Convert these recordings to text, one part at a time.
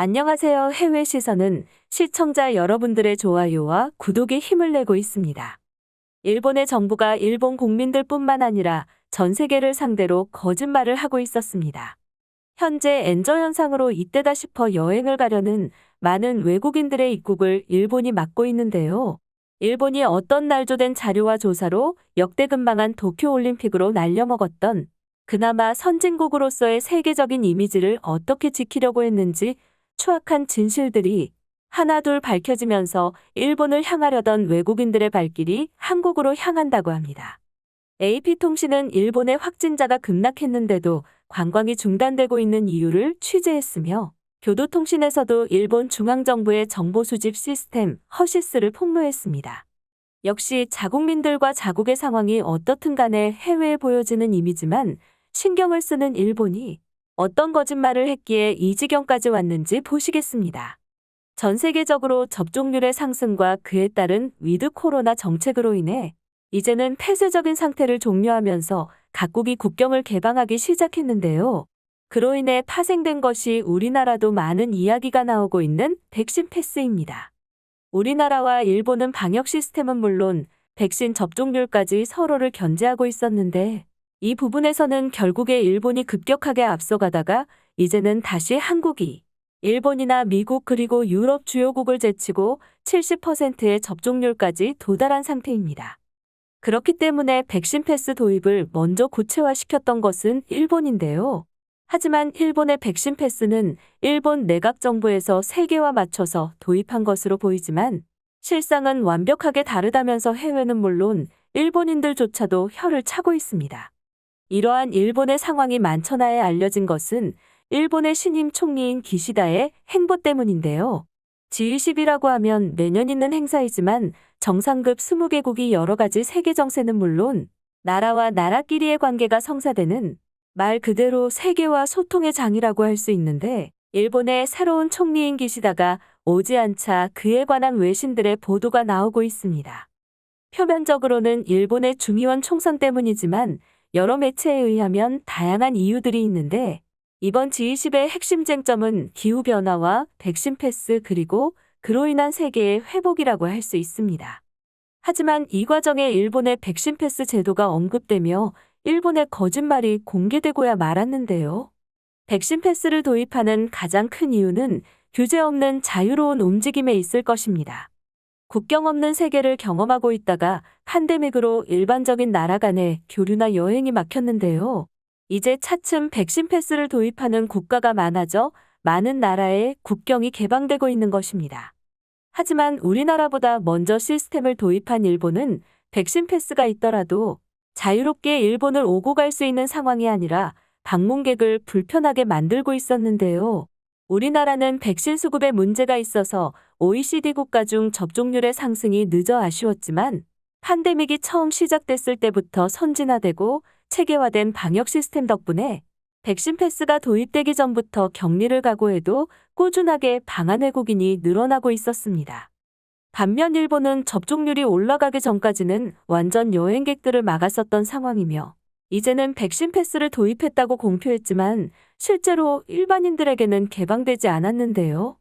안녕하세요. 해외 시선은 시청자 여러분들의 좋아요와 구독에 힘을 내고 있습니다. 일본의 정부가 일본 국민들뿐만 아니라 전 세계를 상대로 거짓말을 하고 있었습니다. 현재 엔저 현상으로 이때다 싶어 여행을 가려는 많은 외국인들의 입국을 일본이 막고 있는데요. 일본이 어떤 날조된 자료와 조사로 역대급망한 도쿄올림픽으로 날려먹었던 그나마 선진국으로서의 세계적인 이미지를 어떻게 지키려고 했는지 추악한 진실들이 하나둘 밝혀지면서 일본을 향하려던 외국인들의 발길이 한국으로 향한다고 합니다. AP통신은 일본의 확진자가 급락했는데도 관광이 중단되고 있는 이유를 취재했으며 교도통신에서도 일본 중앙정부의 정보 수집 시스템 허시스를 폭로했습니다. 역시 자국민들과 자국의 상황이 어떻든 간에 해외에 보여지는 이미지만 신경을 쓰는 일본이 어떤 거짓말을 했기에 이 지경까지 왔는지 보시겠습니다. 전 세계적으로 접종률의 상승과 그에 따른 위드 코로나 정책으로 인해 이제는 폐쇄적인 상태를 종료하면서 각국이 국경을 개방하기 시작했는데요. 그로 인해 파생된 것이 우리나라도 많은 이야기가 나오고 있는 백신 패스입니다. 우리나라와 일본은 방역 시스템은 물론 백신 접종률까지 서로를 견제하고 있었는데 이 부분에서는 결국에 일본이 급격하게 앞서가다가 이제는 다시 한국이 일본이나 미국 그리고 유럽 주요국을 제치고 70%의 접종률까지 도달한 상태입니다. 그렇기 때문에 백신 패스 도입을 먼저 구체화시켰던 것은 일본인데요. 하지만 일본의 백신 패스는 일본 내각 정부에서 세계와 맞춰서 도입한 것으로 보이지만 실상은 완벽하게 다르다면서 해외는 물론 일본인들조차도 혀를 차고 있습니다. 이러한 일본의 상황이 만천하에 알려진 것은 일본의 신임 총리인 기시다의 행보 때문인데요. G20이라고 하면 매년 있는 행사이지만 정상급 20개국이 여러 가지 세계 정세는 물론 나라와 나라끼리의 관계가 성사되는 말 그대로 세계와 소통의 장이라고 할 수 있는데 일본의 새로운 총리인 기시다가 오지 않자 그에 관한 외신들의 보도가 나오고 있습니다. 표면적으로는 일본의 중의원 총선 때문이지만 여러 매체에 의하면 다양한 이유들이 있는데 이번 G20의 핵심 쟁점은 기후변화와 백신 패스 그리고 그로 인한 세계의 회복이라고 할 수 있습니다. 하지만 이 과정에 일본의 백신 패스 제도가 언급되며 일본의 거짓말이 공개되고야 말았는데요. 백신 패스를 도입하는 가장 큰 이유는 규제 없는 자유로운 움직임에 있을 것입니다. 국경 없는 세계를 경험하고 있다가 팬데믹으로 일반적인 나라 간의 교류나 여행이 막혔는데요. 이제 차츰 백신 패스를 도입하는 국가가 많아져 많은 나라의 국경이 개방되고 있는 것입니다. 하지만 우리나라보다 먼저 시스템을 도입한 일본은 백신 패스가 있더라도 자유롭게 일본을 오고 갈 수 있는 상황이 아니라 방문객을 불편하게 만들고 있었는데요. 우리나라는 백신 수급에 문제가 있어서 OECD 국가 중 접종률의 상승이 늦어 아쉬웠지만 팬데믹이 처음 시작됐을 때부터 선진화되고 체계화된 방역 시스템 덕분에 백신 패스가 도입되기 전부터 격리를 각오해도 꾸준하게 방한 외국인이 늘어나고 있었습니다. 반면 일본은 접종률이 올라가기 전까지는 완전 여행객들을 막았었던 상황이며 이제는 백신 패스를 도입했다고 공표했지만 실제로 일반인들에게는 개방되지 않았는데요.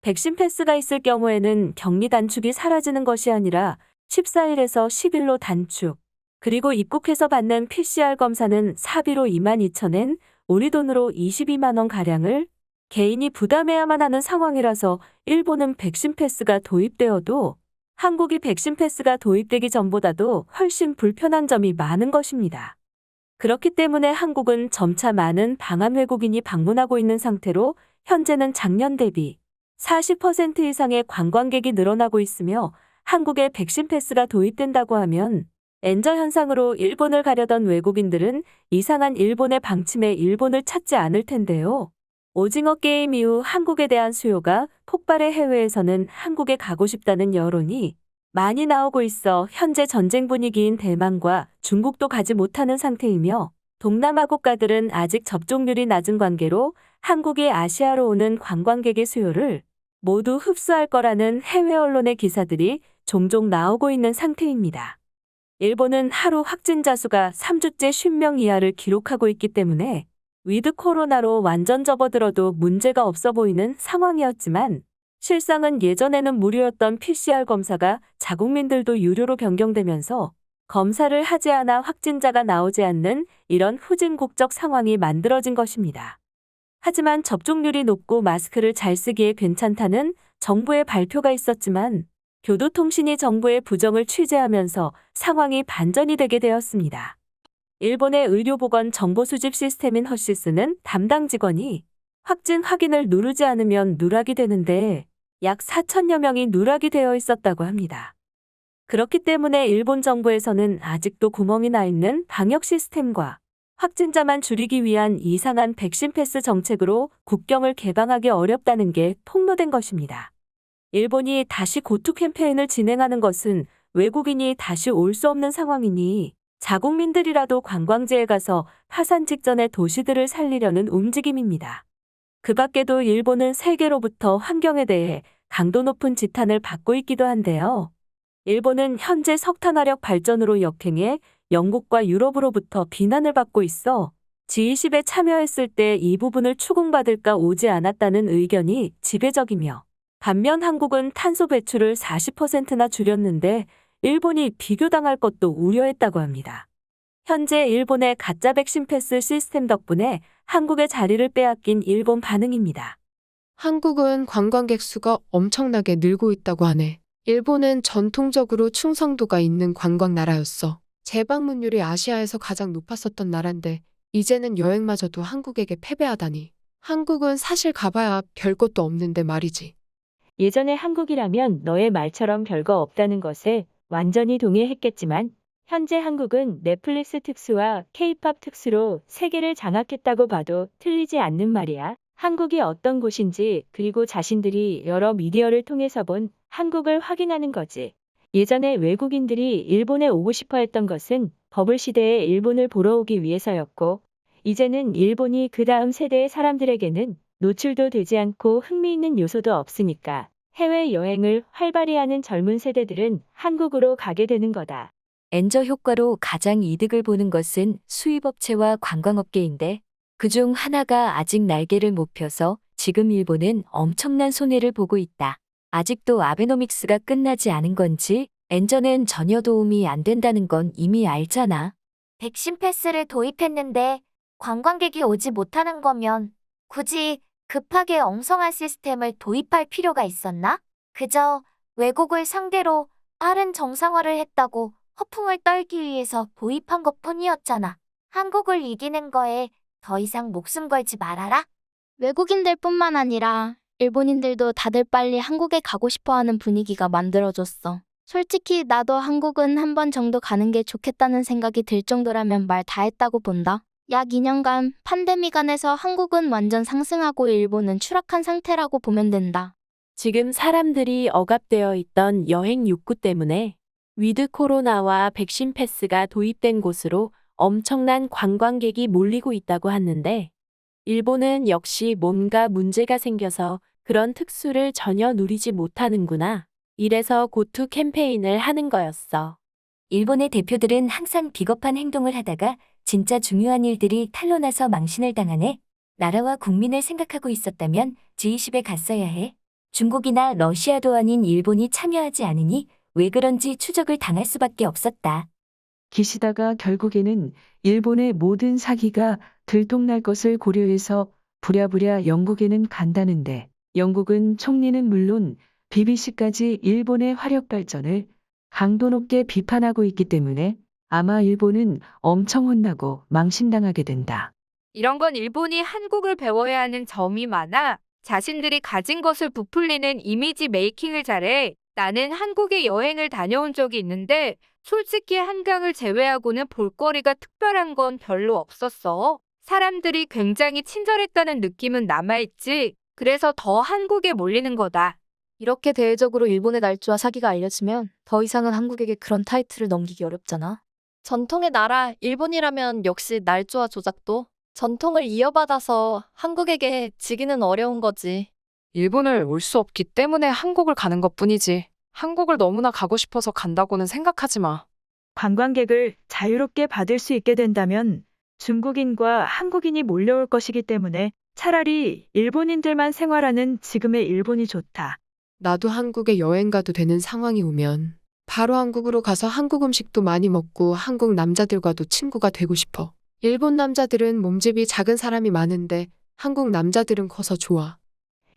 백신 패스가 있을 경우에는 격리 단축이 사라지는 것이 아니라 14일에서 10일로 단축, 그리고 입국해서 받는 PCR 검사는 사비로 22,000엔, 우리 돈으로 22만 원 가량을 개인이 부담해야만 하는 상황이라서 일본은 백신 패스가 도입되어도 한국이 백신 패스가 도입되기 전보다도 훨씬 불편한 점이 많은 것입니다. 그렇기 때문에 한국은 점차 많은 방한 외국인이 방문하고 있는 상태로 현재는 작년 대비 40% 이상의 관광객이 늘어나고 있으며 한국에 백신 패스가 도입된다고 하면 엔저 현상으로 일본을 가려던 외국인들은 이상한 일본의 방침에 일본을 찾지 않을 텐데요. 오징어 게임 이후 한국에 대한 수요가 폭발해 해외에서는 한국에 가고 싶다는 여론이 많이 나오고 있어 현재 전쟁 분위기인 대만과 중국도 가지 못하는 상태이며 동남아 국가들은 아직 접종률이 낮은 관계로 한국이 아시아로 오는 관광객의 수요를 모두 흡수할 거라는 해외 언론의 기사들이 종종 나오고 있는 상태입니다. 일본은 하루 확진자 수가 3주째 50명 이하를 기록하고 있기 때문에 위드 코로나로 완전 접어들어도 문제가 없어 보이는 상황이었지만 실상은 예전에는 무료였던 PCR 검사가 자국민들도 유료로 변경되면서 검사를 하지 않아 확진자가 나오지 않는 이런 후진국적 상황이 만들어진 것입니다. 하지만 접종률이 높고 마스크를 잘 쓰기에 괜찮다는 정부의 발표가 있었지만 교도통신이 정부의 부정을 취재하면서 상황이 반전이 되게 되었습니다. 일본의 의료보건 정보수집 시스템인 허시스는 담당 직원이 확진 확인을 누르지 않으면 누락이 되는데 약 4천여 명이 누락이 되어 있었다고 합니다. 그렇기 때문에 일본 정부에서는 아직도 구멍이 나 있는 방역 시스템과 확진자만 줄이기 위한 이상한 백신 패스 정책으로 국경을 개방하기 어렵다는 게 폭로된 것입니다. 일본이 다시 고투 캠페인을 진행하는 것은 외국인이 다시 올 수 없는 상황이니 자국민들이라도 관광지에 가서 파산 직전의 도시들을 살리려는 움직임입니다. 그 밖에도 일본은 세계로부터 환경에 대해 강도 높은 지탄을 받고 있기도 한데요. 일본은 현재 석탄화력 발전으로 역행해 영국과 유럽으로부터 비난을 받고 있어 G20에 참여했을 때 이 부분을 추궁받을까 오지 않았다는 의견이 지배적이며 반면 한국은 탄소 배출을 40%나 줄였는데 일본이 비교당할 것도 우려했다고 합니다. 현재 일본의 가짜 백신 패스 시스템 덕분에 한국의 자리를 빼앗긴 일본 반응입니다. 한국은 관광객 수가 엄청나게 늘고 있다고 하네. 일본은 전통적으로 충성도가 있는 관광 나라였어. 재방문율이 아시아에서 가장 높았었던 나라인데 이제는 여행마저도 한국에게 패배하다니. 한국은 사실 가봐야 별 것도 없는데 말이지. 예전에 한국이라면 너의 말처럼 별거 없다는 것에 완전히 동의했겠지만 현재 한국은 넷플릭스 특수와 K-팝 특수로 세계를 장악했다고 봐도 틀리지 않는 말이야. 한국이 어떤 곳인지 그리고 자신들이 여러 미디어를 통해서 본 한국을 확인하는 거지. 예전에 외국인들이 일본에 오고 싶어 했던 것은 버블 시대에 일본을 보러 오기 위해서였고 이제는 일본이 그 다음 세대의 사람들에게는 노출도 되지 않고 흥미있는 요소도 없으니까 해외여행을 활발히 하는 젊은 세대들은 한국으로 가게 되는 거다. 엔저 효과로 가장 이득을 보는 것은 수입업체와 관광업계인데 그중 하나가 아직 날개를 못 펴서 지금 일본은 엄청난 손해를 보고 있다. 아직도 아베노믹스가 끝나지 않은 건지 엔저는 전혀 도움이 안 된다는 건 이미 알잖아. 백신 패스를 도입했는데 관광객이 오지 못하는 거면 굳이 급하게 엉성한 시스템을 도입할 필요가 있었나? 그저 외국을 상대로 빠른 정상화를 했다고 허풍을 떨기 위해서 도입한 것뿐이었잖아. 한국을 이기는 거에 더 이상 목숨 걸지 말아라. 외국인들뿐만 아니라 일본인들도 다들 빨리 한국에 가고 싶어하는 분위기가 만들어졌어. 솔직히 나도 한국은 한 번 정도 가는 게 좋겠다는 생각이 들 정도라면 말 다 했다고 본다. 약 2년간 팬데믹 안에서 한국은 완전 상승하고 일본은 추락한 상태라고 보면 된다. 지금 사람들이 억압되어 있던 여행 욕구 때문에 위드 코로나와 백신 패스가 도입된 곳으로 엄청난 관광객이 몰리고 있다고 하는데 일본은 역시 뭔가 문제가 생겨서 그런 특수를 전혀 누리지 못하는구나. 이래서 고투 캠페인을 하는 거였어. 일본의 대표들은 항상 비겁한 행동을 하다가 진짜 중요한 일들이 탄로나서 망신을 당하네. 나라와 국민을 생각하고 있었다면 G20에 갔어야 해. 중국이나 러시아도 아닌 일본이 참여하지 않으니 왜 그런지 추적을 당할 수밖에 없었다. 기시다가 결국에는 일본의 모든 사기가 들통날 것을 고려해서 부랴부랴 영국에는 간다는데 영국은 총리는 물론 BBC까지 일본의 화력 발전을 강도 높게 비판하고 있기 때문에 아마 일본은 엄청 혼나고 망신당하게 된다. 이런 건 일본이 한국을 배워야 하는 점이 많아. 자신들이 가진 것을 부풀리는 이미지 메이킹을 잘해. 나는 한국에 여행을 다녀온 적이 있는데 솔직히 한강을 제외하고는 볼거리가 특별한 건 별로 없었어. 사람들이 굉장히 친절했다는 느낌은 남아있지. 그래서 더 한국에 몰리는 거다. 이렇게 대외적으로 일본의 날조와 사기가 알려지면 더 이상은 한국에게 그런 타이틀을 넘기기 어렵잖아. 전통의 나라 일본이라면 역시 날조와 조작도 전통을 이어받아서 한국에게 지기는 어려운 거지. 일본을 올 수 없기 때문에 한국을 가는 것뿐이지. 한국을 너무나 가고 싶어서 간다고는 생각하지 마. 관광객을 자유롭게 받을 수 있게 된다면 중국인과 한국인이 몰려올 것이기 때문에 차라리 일본인들만 생활하는 지금의 일본이 좋다. 나도 한국에 여행 가도 되는 상황이 오면 바로 한국으로 가서 한국 음식도 많이 먹고 한국 남자들과도 친구가 되고 싶어. 일본 남자들은 몸집이 작은 사람이 많은데 한국 남자들은 커서 좋아.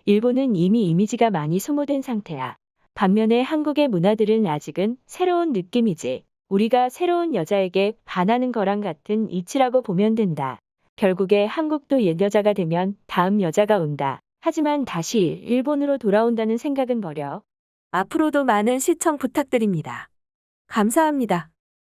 일본은 이미 이미지가 많이 소모된 상태야. 반면에 한국의 문화들은 아직은 새로운 느낌이지. 우리가 새로운 여자에게 반하는 거랑 같은 이치라고 보면 된다. 결국에 한국도 옛 여자가 되면 다음 여자가 온다. 하지만 다시 일본으로 돌아온다는 생각은 버려. 앞으로도 많은 시청 부탁드립니다. 감사합니다.